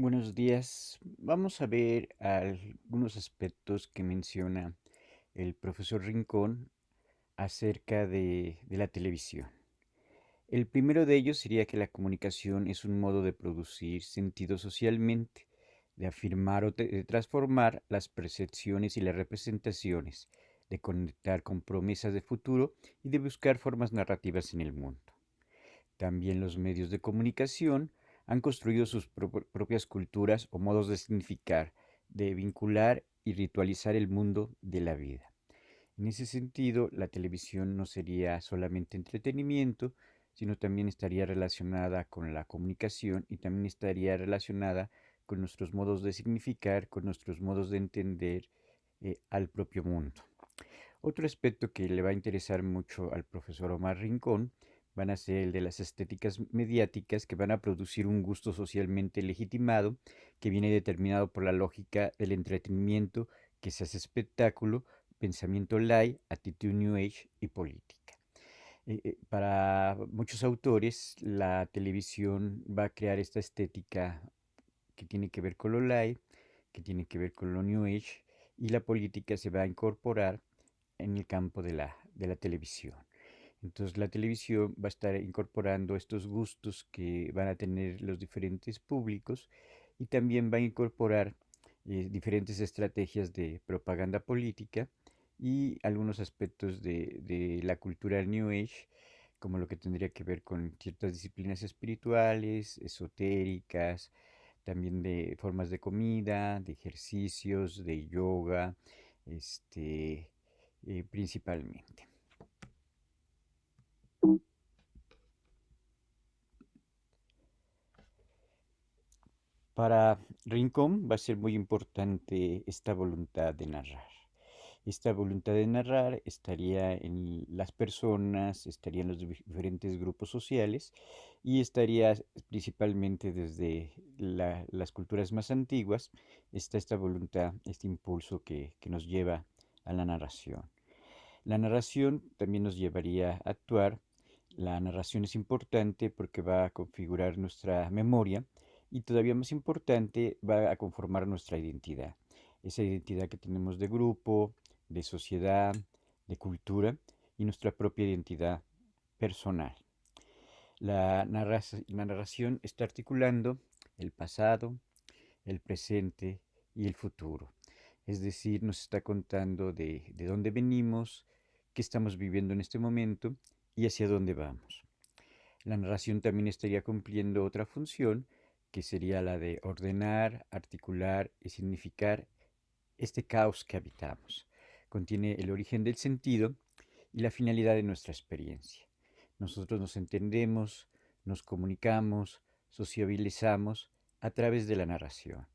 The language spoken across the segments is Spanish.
Buenos días. Vamos a ver algunos aspectos que menciona el profesor Rincón acerca de la televisión. El primero de ellos sería que la comunicación es un modo de producir sentido socialmente, de afirmar o de transformar las percepciones y las representaciones, de conectar con promesas de futuro y de buscar formas narrativas en el mundo. También los medios de comunicación han construido sus propias culturas o modos de significar, de vincular y ritualizar el mundo de la vida. En ese sentido, la televisión no sería solamente entretenimiento, sino también estaría relacionada con la comunicación y también estaría relacionada con nuestros modos de significar, con nuestros modos de entender al propio mundo. Otro aspecto que le va a interesar mucho al profesor Omar Rincón van a ser el de las estéticas mediáticas que van a producir un gusto socialmente legitimado que viene determinado por la lógica del entretenimiento que se hace espectáculo, pensamiento light, actitud New Age y política. Para muchos autores, la televisión va a crear esta estética que tiene que ver con lo light, que tiene que ver con lo New Age, y la política se va a incorporar en el campo de la televisión. Entonces la televisión va a estar incorporando estos gustos que van a tener los diferentes públicos y también va a incorporar diferentes estrategias de propaganda política y algunos aspectos de la cultura New Age, como lo que tendría que ver con ciertas disciplinas espirituales, esotéricas, también de formas de comida, de ejercicios, de yoga, principalmente. Para Rincón va a ser muy importante esta voluntad de narrar. Esta voluntad de narrar estaría en las personas, estaría en los diferentes grupos sociales y estaría principalmente desde las culturas más antiguas, está esta voluntad, este impulso que nos lleva a la narración. La narración también nos llevaría a actuar. La narración es importante porque va a configurar nuestra memoria y todavía más importante va a conformar nuestra identidad. Esa identidad que tenemos de grupo, de sociedad, de cultura y nuestra propia identidad personal. La narración está articulando el pasado, el presente y el futuro. Es decir, nos está contando de dónde venimos, qué estamos viviendo en este momento y hacia dónde vamos. La narración también estaría cumpliendo otra función, que sería la de ordenar, articular y significar este caos que habitamos. Contiene el origen del sentido y la finalidad de nuestra experiencia. Nosotros nos entendemos, nos comunicamos, sociabilizamos a través de la narración.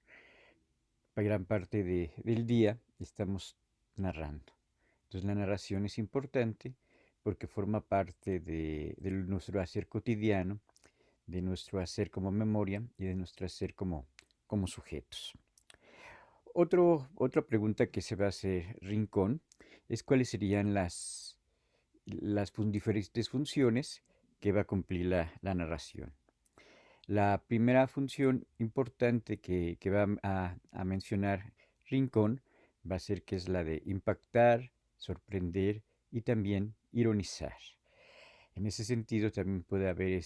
Gran parte del día estamos narrando. Entonces la narración es importante porque forma parte de nuestro hacer cotidiano, de nuestro hacer como memoria y de nuestro hacer como sujetos. Otra pregunta que se va a hacer Rincón es cuáles serían las diferentes funciones que va a cumplir la narración. La primera función importante que va a mencionar Rincón va a ser que es la de impactar, sorprender y también ironizar. En ese sentido también puede haber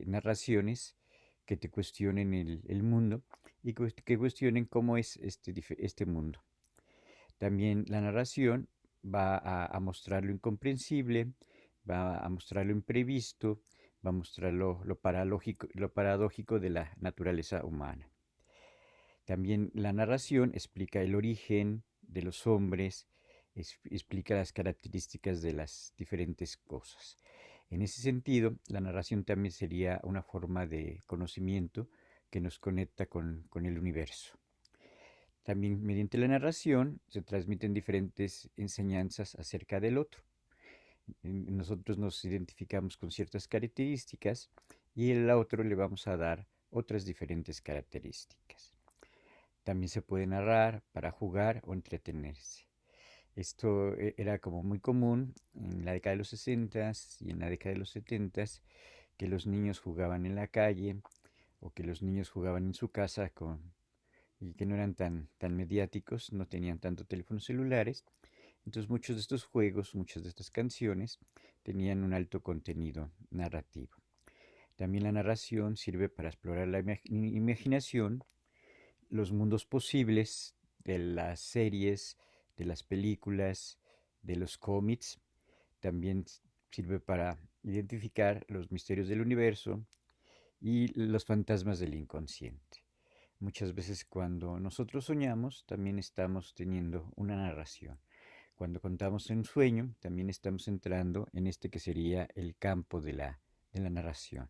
narraciones que te cuestionen el mundo y que cuestionen cómo es este mundo. También la narración va a mostrar lo incomprensible, va a mostrar lo imprevisto, va a mostrar lo paradójico de la naturaleza humana. También la narración explica el origen de los hombres, explica las características de las diferentes cosas. En ese sentido, la narración también sería una forma de conocimiento que nos conecta con el universo. También mediante la narración se transmiten diferentes enseñanzas acerca del otro. Nosotros nos identificamos con ciertas características y al otro le vamos a dar otras diferentes características. También se puede narrar para jugar o entretenerse. Esto era como muy común en la década de los 60 y en la década de los 70, que los niños jugaban en la calle o que los niños jugaban en su casa y que no eran tan mediáticos, no tenían tanto teléfonos celulares. Entonces muchos de estos juegos, muchas de estas canciones tenían un alto contenido narrativo. También la narración sirve para explorar la imaginación, los mundos posibles de las series, de las películas, de los cómics. También sirve para identificar los misterios del universo y los fantasmas del inconsciente. Muchas veces cuando nosotros soñamos también estamos teniendo una narración. Cuando contamos un sueño también estamos entrando en este que sería el campo de la narración.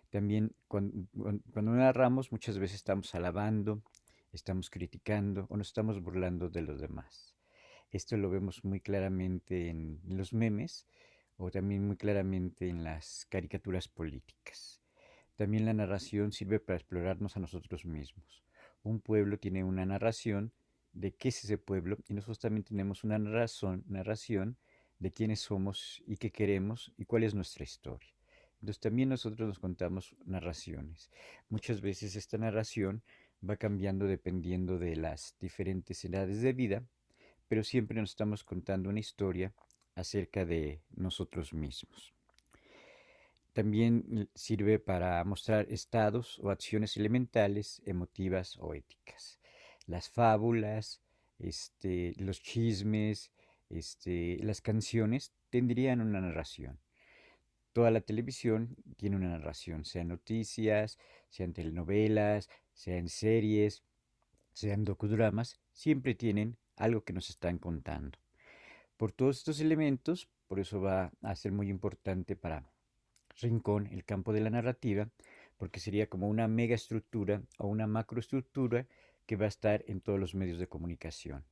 También cuando narramos muchas veces estamos alabando, estamos criticando o nos estamos burlando de los demás. Esto lo vemos muy claramente en los memes o también muy claramente en las caricaturas políticas. También la narración sirve para explorarnos a nosotros mismos. Un pueblo tiene una narración de qué es ese pueblo y nosotros también tenemos una narración de quiénes somos y qué queremos y cuál es nuestra historia. Entonces también nosotros nos contamos narraciones. Muchas veces esta narración va cambiando dependiendo de las diferentes edades de vida, pero siempre nos estamos contando una historia acerca de nosotros mismos. También sirve para mostrar estados o acciones elementales, emotivas o éticas. Las fábulas, los chismes, las canciones tendrían una narración. Toda la televisión tiene una narración, sean noticias, sean telenovelas, sean series, sean docudramas, siempre tienen algo que nos están contando. Por todos estos elementos, por eso va a ser muy importante para Rincón el campo de la narrativa, porque sería como una megaestructura o una macroestructura que va a estar en todos los medios de comunicación,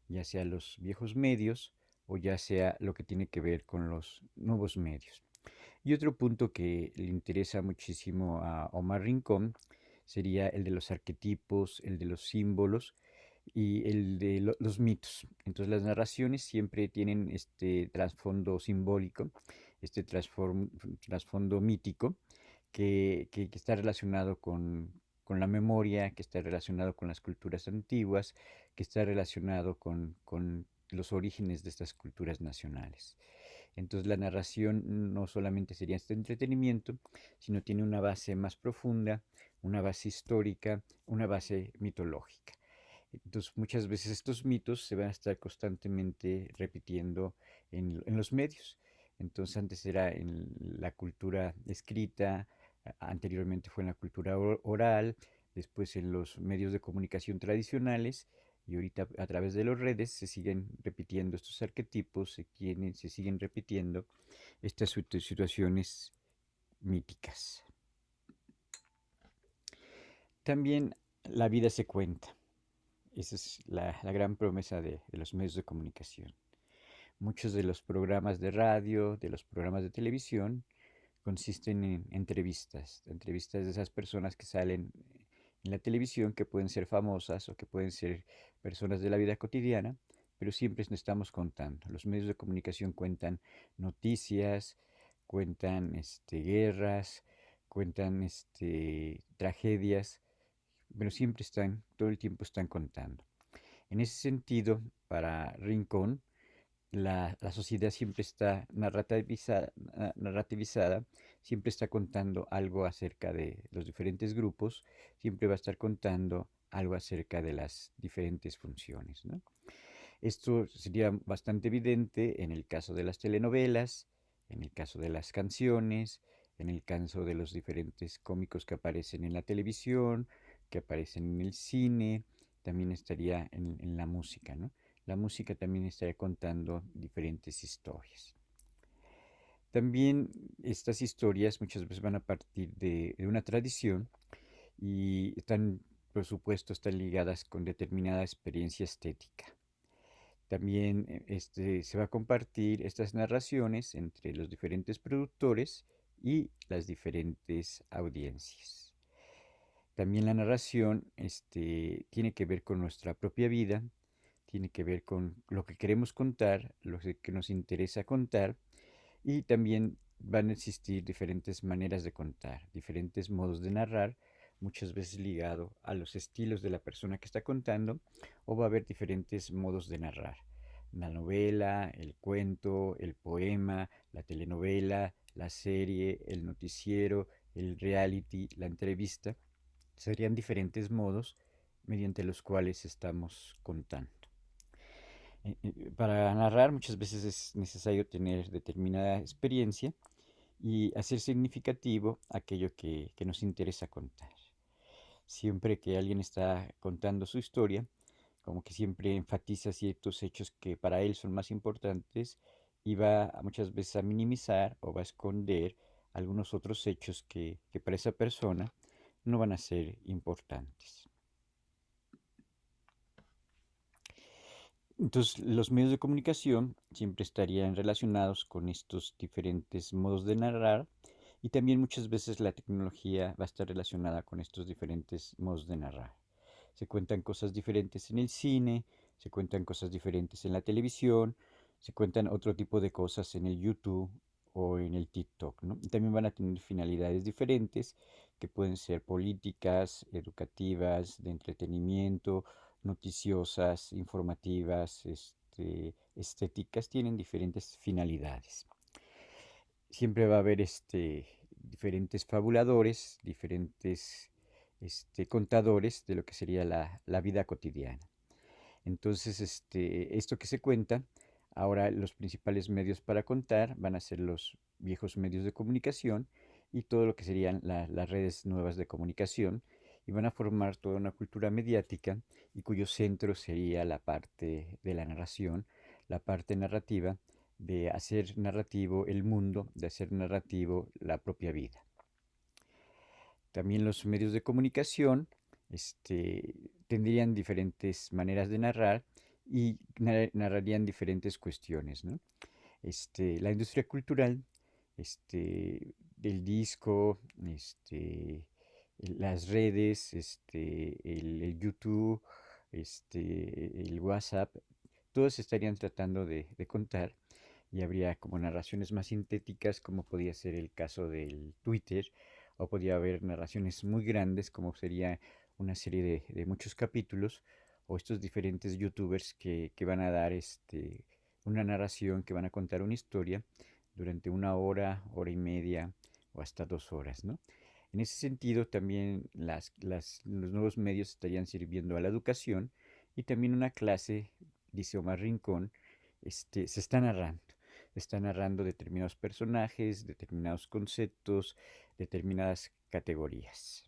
ya sea los viejos medios o ya sea lo que tiene que ver con los nuevos medios. Y otro punto que le interesa muchísimo a Omar Rincón sería el de los arquetipos, el de los símbolos y el de los mitos. Entonces las narraciones siempre tienen este trasfondo simbólico, este trasfondo mítico que está relacionado con la memoria, que está relacionado con las culturas antiguas, que está relacionado con los orígenes de estas culturas nacionales. Entonces la narración no solamente sería este entretenimiento, sino tiene una base más profunda, una base histórica, una base mitológica. Entonces muchas veces estos mitos se van a estar constantemente repitiendo en los medios. Entonces antes era en la cultura escrita, anteriormente fue en la cultura oral, después en los medios de comunicación tradicionales y ahorita a través de las redes se siguen repitiendo estos arquetipos, se siguen repitiendo estas situaciones míticas. También la vida se cuenta. Esa es la gran promesa de los medios de comunicación. Muchos de los programas de radio, de los programas de televisión, consisten en entrevistas de esas personas que salen en la televisión, que pueden ser famosas o que pueden ser personas de la vida cotidiana, pero siempre nos estamos contando. Los medios de comunicación cuentan noticias, cuentan guerras, cuentan tragedias, pero siempre están, todo el tiempo están contando. En ese sentido, para Rincón, la sociedad siempre está narrativizada, siempre está contando algo acerca de los diferentes grupos, siempre va a estar contando algo acerca de las diferentes funciones, ¿no? Esto sería bastante evidente en el caso de las telenovelas, en el caso de las canciones, en el caso de los diferentes cómicos que aparecen en la televisión, que aparecen en el cine, también estaría en la música, ¿no? La música también estaría contando diferentes historias. También estas historias muchas veces van a partir de una tradición y están, por supuesto, están ligadas con determinada experiencia estética. También se va a compartir estas narraciones entre los diferentes productores y las diferentes audiencias. También la narración tiene que ver con nuestra propia vida, tiene que ver con lo que queremos contar, lo que nos interesa contar y también van a existir diferentes maneras de contar, diferentes modos de narrar muchas veces ligado a los estilos de la persona que está contando, o va a haber diferentes modos de narrar. La novela, el cuento, el poema, la telenovela, la serie, el noticiero, el reality, la entrevista, serían diferentes modos mediante los cuales estamos contando. Para narrar muchas veces es necesario tener determinada experiencia y hacer significativo aquello que nos interesa contar. Siempre que alguien está contando su historia, como que siempre enfatiza ciertos hechos que para él son más importantes y va muchas veces a minimizar o va a esconder algunos otros hechos que para esa persona no van a ser importantes. Entonces, los medios de comunicación siempre estarían relacionados con estos diferentes modos de narrar y también muchas veces la tecnología va a estar relacionada con estos diferentes modos de narrar. Se cuentan cosas diferentes en el cine, se cuentan cosas diferentes en la televisión, se cuentan otro tipo de cosas en el YouTube o en el TikTok, ¿no? Y también van a tener finalidades diferentes que pueden ser políticas, educativas, de entretenimiento, noticiosas, informativas, estéticas, tienen diferentes finalidades. Siempre va a haber diferentes fabuladores, diferentes contadores de lo que sería la vida cotidiana. Entonces, esto que se cuenta, ahora los principales medios para contar van a ser los viejos medios de comunicación y todo lo que serían las redes nuevas de comunicación y van a formar toda una cultura mediática y cuyo centro sería la parte de la narración, la parte narrativa, de hacer narrativo el mundo, de hacer narrativo la propia vida. También los medios de comunicación tendrían diferentes maneras de narrar y narrarían diferentes cuestiones, ¿no? La industria cultural, el disco, las redes, el YouTube, el WhatsApp, todos estarían tratando de contar y habría como narraciones más sintéticas, como podía ser el caso del Twitter, o podía haber narraciones muy grandes, como sería una serie de muchos capítulos, o estos diferentes youtubers que van a dar una narración, que van a contar una historia durante una hora, hora y media o hasta 2 horas, ¿no? En ese sentido, también los nuevos medios estarían sirviendo a la educación y también una clase, dice Omar Rincón, se está narrando determinados personajes, determinados conceptos, determinadas categorías.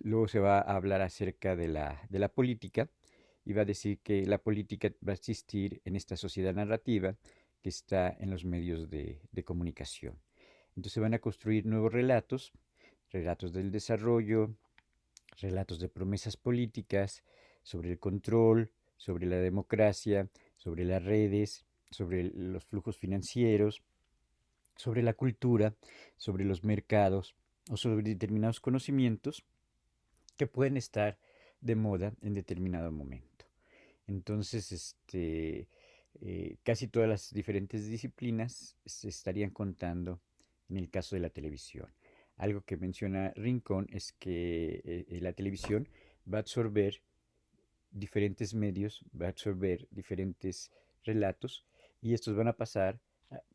Luego se va a hablar acerca de la política y va a decir que la política va a existir en esta sociedad narrativa que está en los medios de comunicación. Entonces van a construir nuevos relatos, relatos del desarrollo, relatos de promesas políticas, sobre el control, sobre la democracia, sobre las redes, sobre los flujos financieros, sobre la cultura, sobre los mercados o sobre determinados conocimientos que pueden estar de moda en determinado momento. Entonces, casi todas las diferentes disciplinas se estarían contando en el caso de la televisión. Algo que menciona Rincón es que la televisión va a absorber diferentes medios, va a absorber diferentes relatos y estos van a pasar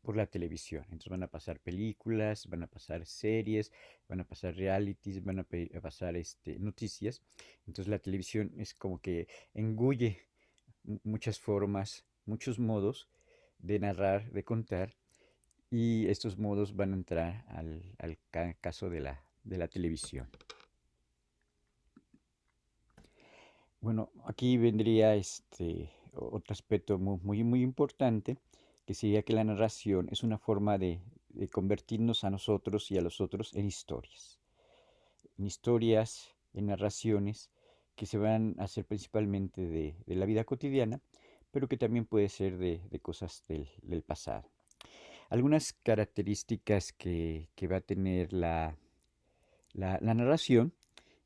por la televisión. Entonces van a pasar películas, van a pasar series, van a pasar realities, van a pasar noticias. Entonces la televisión es como que engulle muchas formas, muchos modos de narrar, de contar, y estos modos van a entrar al caso de la televisión. Bueno, aquí vendría otro aspecto muy, muy importante, que sería que la narración es una forma de convertirnos a nosotros y a los otros en historias, en narraciones que se van a hacer principalmente de la vida cotidiana, pero que también puede ser de cosas del pasado. Algunas características que va a tener la narración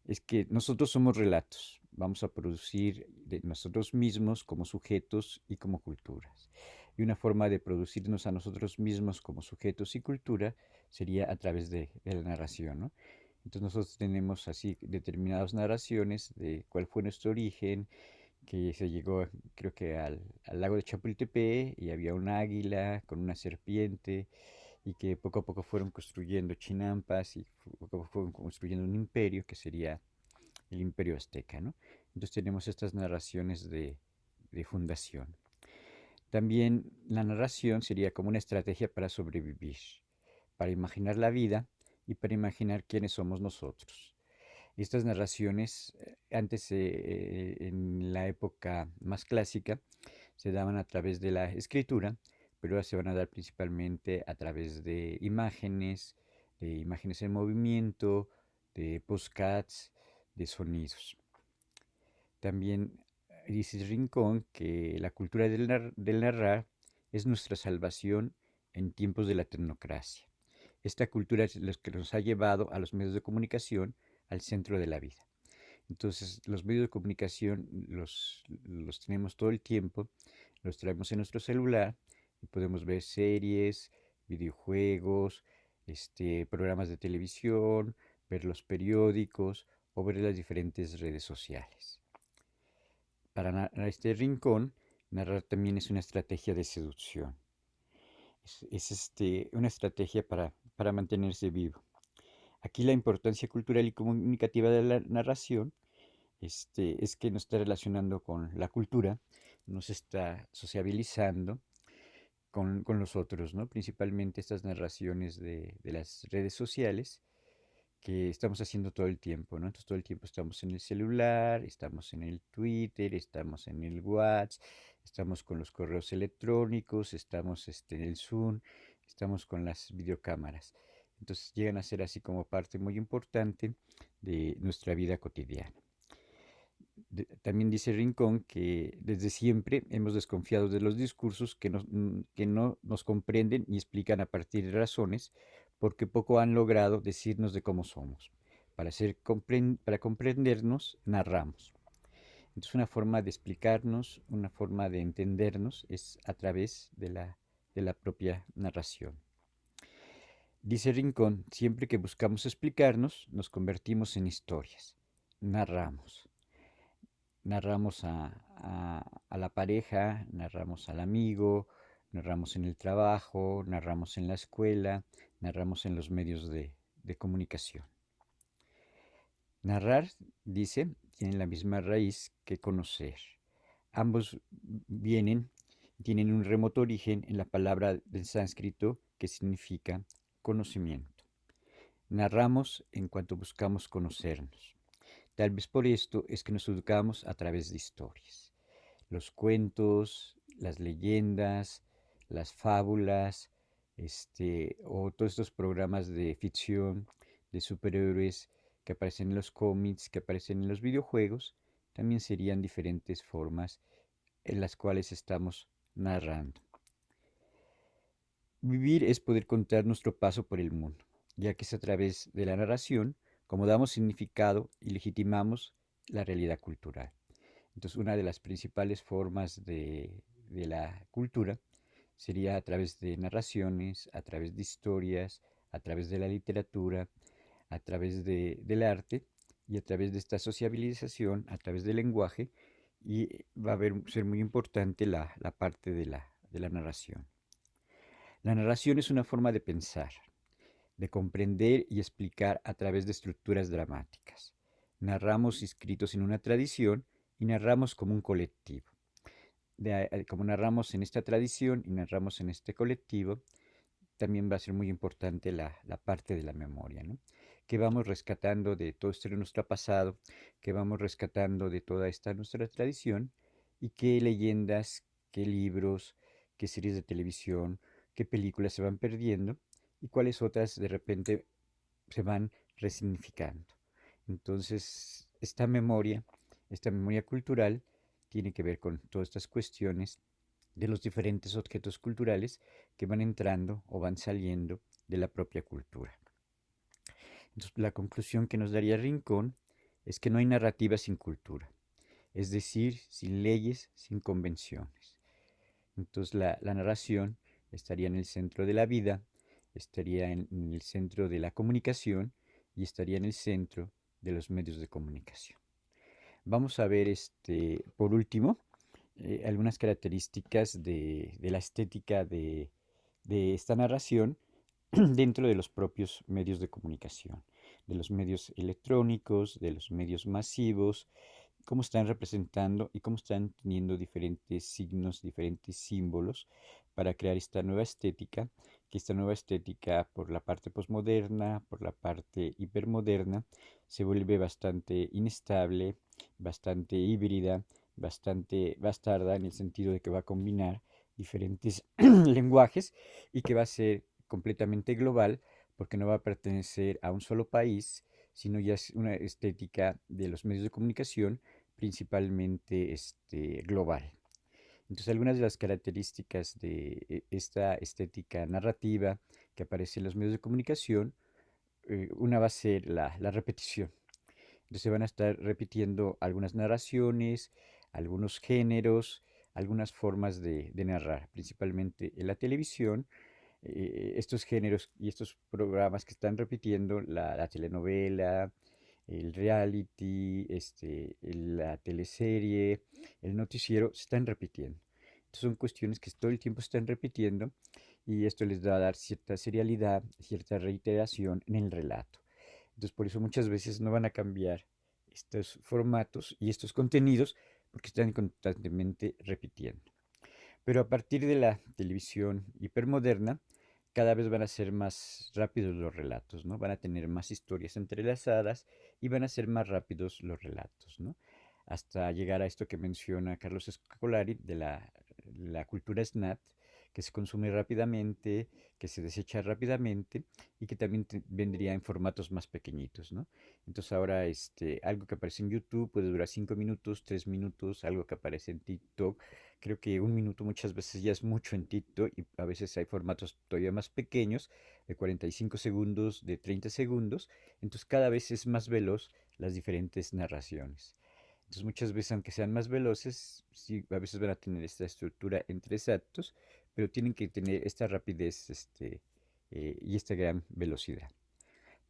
es que nosotros somos relatos, vamos a producir de nosotros mismos como sujetos y como culturas. Y una forma de producirnos a nosotros mismos como sujetos y cultura sería a través de la narración, ¿no? Entonces nosotros tenemos así determinadas narraciones de cuál fue nuestro origen, que se llegó, creo que al lago de Chapultepec y había un águila con una serpiente y que poco a poco fueron construyendo chinampas y poco a poco fueron construyendo un imperio que sería el imperio azteca, ¿no? Entonces tenemos estas narraciones de fundación. También la narración sería como una estrategia para sobrevivir, para imaginar la vida y para imaginar quiénes somos nosotros. Estas narraciones, antes en la época más clásica, se daban a través de la escritura, pero ahora se van a dar principalmente a través de imágenes en movimiento, de postcats, de sonidos. También dice Rincón que la cultura del narrar es nuestra salvación en tiempos de la tecnocracia. Esta cultura es lo que nos ha llevado a los medios de comunicación al centro de la vida. Entonces, los medios de comunicación los tenemos todo el tiempo, los traemos en nuestro celular y podemos ver series, videojuegos, programas de televisión, ver los periódicos o ver las diferentes redes sociales. Para este rincón, narrar también es una estrategia de seducción. Es una estrategia para mantenerse vivo. Aquí la importancia cultural y comunicativa de la narración es que nos está relacionando con la cultura, nos está sociabilizando con los otros, ¿no? Principalmente estas narraciones de las redes sociales que estamos haciendo todo el tiempo, ¿no? Entonces todo el tiempo estamos en el celular, estamos en el Twitter, estamos en el WhatsApp, estamos con los correos electrónicos, estamos en el Zoom, estamos con las videocámaras. Entonces llegan a ser así como parte muy importante de nuestra vida cotidiana. También dice Rincón que desde siempre hemos desconfiado de los discursos que no nos comprenden y explican a partir de razones, porque poco han logrado decirnos de cómo somos. Para comprendernos, narramos. Entonces una forma de explicarnos, una forma de entendernos es a través de la propia narración. Dice Rincón, siempre que buscamos explicarnos, nos convertimos en historias. Narramos. Narramos a la pareja, narramos al amigo, narramos en el trabajo, narramos en la escuela, narramos en los medios de comunicación. Narrar, dice, tiene la misma raíz que conocer. Ambos tienen un remoto origen en la palabra del sánscrito que significa conocimiento. Narramos en cuanto buscamos conocernos. Tal vez por esto es que nos educamos a través de historias. Los cuentos, las leyendas, las fábulas, o todos estos programas de ficción, de superhéroes que aparecen en los cómics, que aparecen en los videojuegos, también serían diferentes formas en las cuales estamos narrando. Vivir es poder contar nuestro paso por el mundo, ya que es a través de la narración como damos significado y legitimamos la realidad cultural. Entonces, una de las principales formas de la cultura sería a través de narraciones, a través de historias, a través de la literatura, a través del arte y a través de esta sociabilización, a través del lenguaje, y va a ser muy importante la parte de la narración. La narración es una forma de pensar, de comprender y explicar a través de estructuras dramáticas. Narramos inscritos en una tradición y narramos como un colectivo. Como narramos en esta tradición y narramos en este colectivo, también va a ser muy importante la parte de la memoria, ¿no? Que vamos rescatando de todo esto de nuestro pasado, que vamos rescatando de toda esta nuestra tradición y qué leyendas, qué libros, qué series de televisión, qué películas se van perdiendo y cuáles otras de repente se van resignificando. Entonces, esta memoria cultural, tiene que ver con todas estas cuestiones de los diferentes objetos culturales que van entrando o van saliendo de la propia cultura. Entonces, la conclusión que nos daría Rincón es que no hay narrativa sin cultura, es decir, sin leyes, sin convenciones. Entonces, la narración estaría en el centro de la vida, estaría en el centro de la comunicación y estaría en el centro de los medios de comunicación. Vamos a ver, por último, algunas características de la estética de esta narración dentro de los propios medios de comunicación, de los medios electrónicos, de los medios masivos, cómo están representando y cómo están teniendo diferentes signos, diferentes símbolos para crear esta nueva estética, que esta nueva estética por la parte posmoderna, por la parte hipermoderna, se vuelve bastante inestable, bastante híbrida, bastante bastarda en el sentido de que va a combinar diferentes lenguajes y que va a ser completamente global porque no va a pertenecer a un solo país, sino ya es una estética de los medios de comunicación principalmente global. Entonces, algunas de las características de esta estética narrativa que aparece en los medios de comunicación, una va a ser la repetición. Entonces, se van a estar repitiendo algunas narraciones, algunos géneros, algunas formas de narrar, principalmente en la televisión. Estos géneros y estos programas que están repitiendo, la telenovela, el reality, la teleserie, el noticiero, se están repitiendo. Entonces son cuestiones que todo el tiempo se están repitiendo y esto les va a dar cierta serialidad, cierta reiteración en el relato. Entonces por eso muchas veces no van a cambiar estos formatos y estos contenidos porque están constantemente repitiendo. Pero a partir de la televisión hipermoderna, cada vez van a ser más rápidos los relatos, ¿no? Van a tener más historias entrelazadas y van a ser más rápidos los relatos, ¿no? Hasta llegar a esto que menciona Carlos Escolari de la cultura SNAT, que se consume rápidamente, que se desecha rápidamente y que también vendría en formatos más pequeñitos, ¿no? Entonces ahora algo que aparece en YouTube puede durar 5 minutos, 3 minutos, algo que aparece en TikTok. Creo que un minuto muchas veces ya es mucho en TikTok y a veces hay formatos todavía más pequeños, de 45 segundos, de 30 segundos. Entonces cada vez es más veloz las diferentes narraciones. Entonces muchas veces, aunque sean más veloces, sí, a veces van a tener esta estructura en tres actos, pero tienen que tener esta rapidez y esta gran velocidad.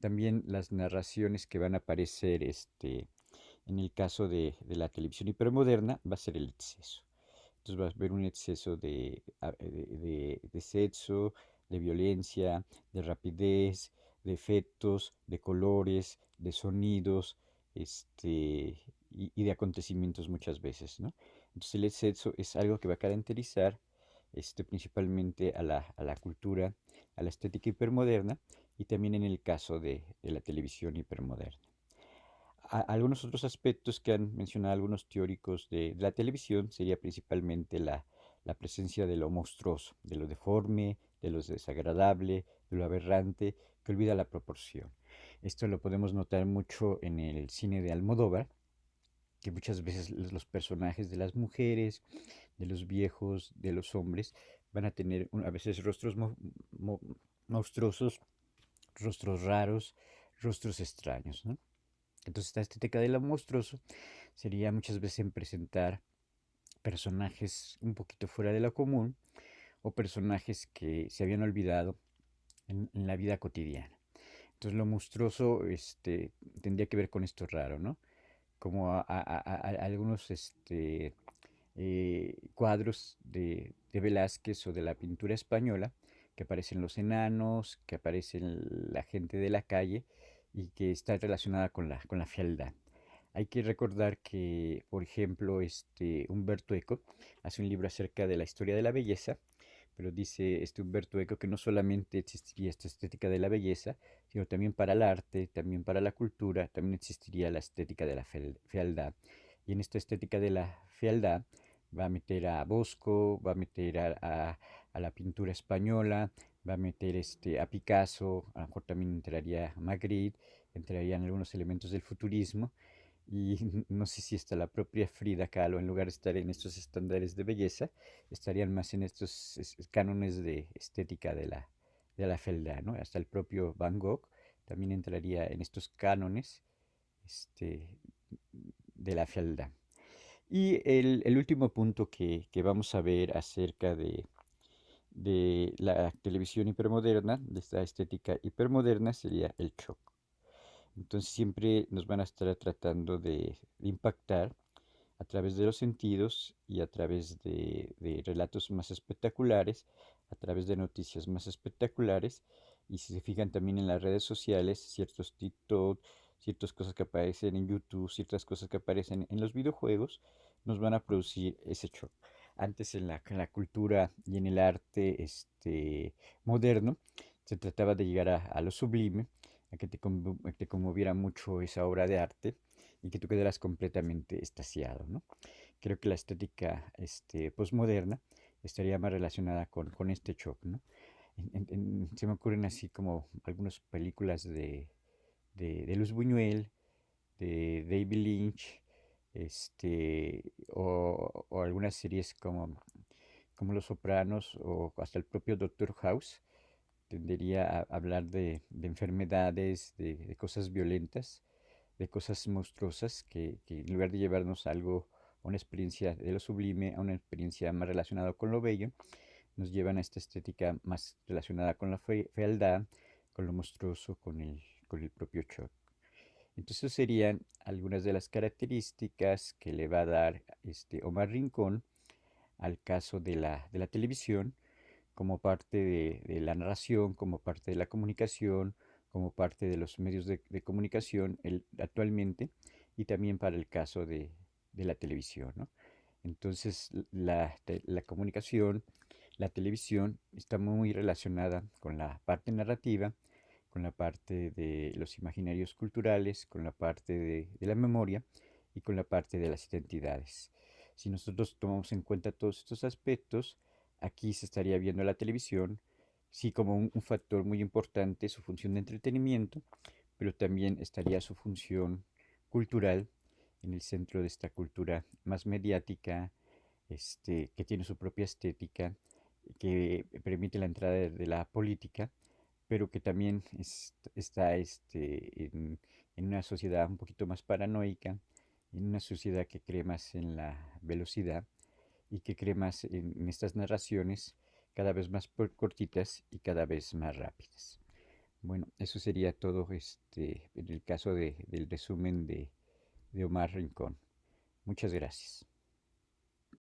También las narraciones que van a aparecer en el caso de la televisión hipermoderna va a ser el exceso. Entonces vas a ver un exceso de sexo, de violencia, de rapidez, de efectos, de colores, de sonidos, y de acontecimientos muchas veces, ¿no? Entonces el exceso es algo que va a caracterizar principalmente a la cultura, a la estética hipermoderna y también en el caso de la televisión hipermoderna. Algunos otros aspectos que han mencionado algunos teóricos de la televisión sería principalmente la presencia de lo monstruoso, de lo deforme, de lo desagradable, de lo aberrante, que olvida la proporción. Esto lo podemos notar mucho en el cine de Almodóvar, que muchas veces los personajes de las mujeres, de los viejos, de los hombres, van a tener a veces rostros mo- monstruosos, rostros raros, rostros extraños, ¿no? Entonces esta estética de lo monstruoso sería muchas veces en presentar personajes un poquito fuera de lo común o personajes que se habían olvidado en la vida cotidiana. Entonces lo monstruoso tendría que ver con esto raro, ¿no? Como algunos cuadros de Velázquez o de la pintura española, que aparecen los enanos, que aparecen la gente de la calle y que está relacionada con la fealdad. Hay que recordar que, por ejemplo, Humberto Eco hace un libro acerca de la historia de la belleza, pero dice Humberto Eco que no solamente existiría esta estética de la belleza, sino también para el arte, también para la cultura, también existiría la estética de la fealdad. Y en esta estética de la fealdad va a meter a Bosco, va a meter a la pintura española, va a meter a Picasso, a lo mejor también entraría Magritte, entrarían algunos elementos del futurismo y no sé si está la propia Frida Kahlo, en lugar de estar en estos estándares de belleza, estarían más en estos cánones de estética de la fealdad, ¿no? Hasta el propio Van Gogh también entraría en estos cánones este, de la fealdad. Y el último punto que vamos a ver acerca de la televisión hipermoderna, de esta estética hipermoderna, sería el shock. Entonces siempre nos van a estar tratando de impactar a través de los sentidos y a través de relatos más espectaculares, a través de noticias más espectaculares. Y si se fijan también en las redes sociales, ciertos TikTok, ciertas cosas que aparecen en YouTube, ciertas cosas que aparecen en los videojuegos, nos van a producir ese shock. Antes en la cultura y en el arte moderno, se trataba de llegar a lo sublime, a que te conmoviera mucho esa obra de arte y que tú quedaras completamente extasiado, ¿no? Creo que la estética postmoderna estaría más relacionada con este shock, ¿no? Se me ocurren así como algunas películas de Luz Buñuel, de David Lynch, o algunas series como Los Sopranos o hasta el propio Doctor House, tendería a hablar de enfermedades, de cosas violentas, de cosas monstruosas que en lugar de llevarnos a algo, a una experiencia de lo sublime, a una experiencia más relacionada con lo bello, nos llevan a esta estética más relacionada con la fealdad, con lo monstruoso, con el propio shock. Entonces serían algunas de las características que le va a dar Omar Rincón al caso de la televisión como parte de la narración, como parte de la comunicación, como parte de los medios de comunicación actualmente y también para el caso de la televisión, ¿no? Entonces la comunicación, la televisión está muy relacionada con la parte narrativa, con la parte de los imaginarios culturales, con la parte de la memoria y con la parte de las identidades. Si nosotros tomamos en cuenta todos estos aspectos, aquí se estaría viendo la televisión, sí como un factor muy importante, su función de entretenimiento, pero también estaría su función cultural en el centro de esta cultura más mediática, que tiene su propia estética, que permite la entrada de la política, pero que también está en una sociedad un poquito más paranoica, en una sociedad que cree más en la velocidad y que cree más en estas narraciones cada vez más cortitas y cada vez más rápidas. Bueno, eso sería todo en el caso del resumen de Omar Rincón. Muchas gracias.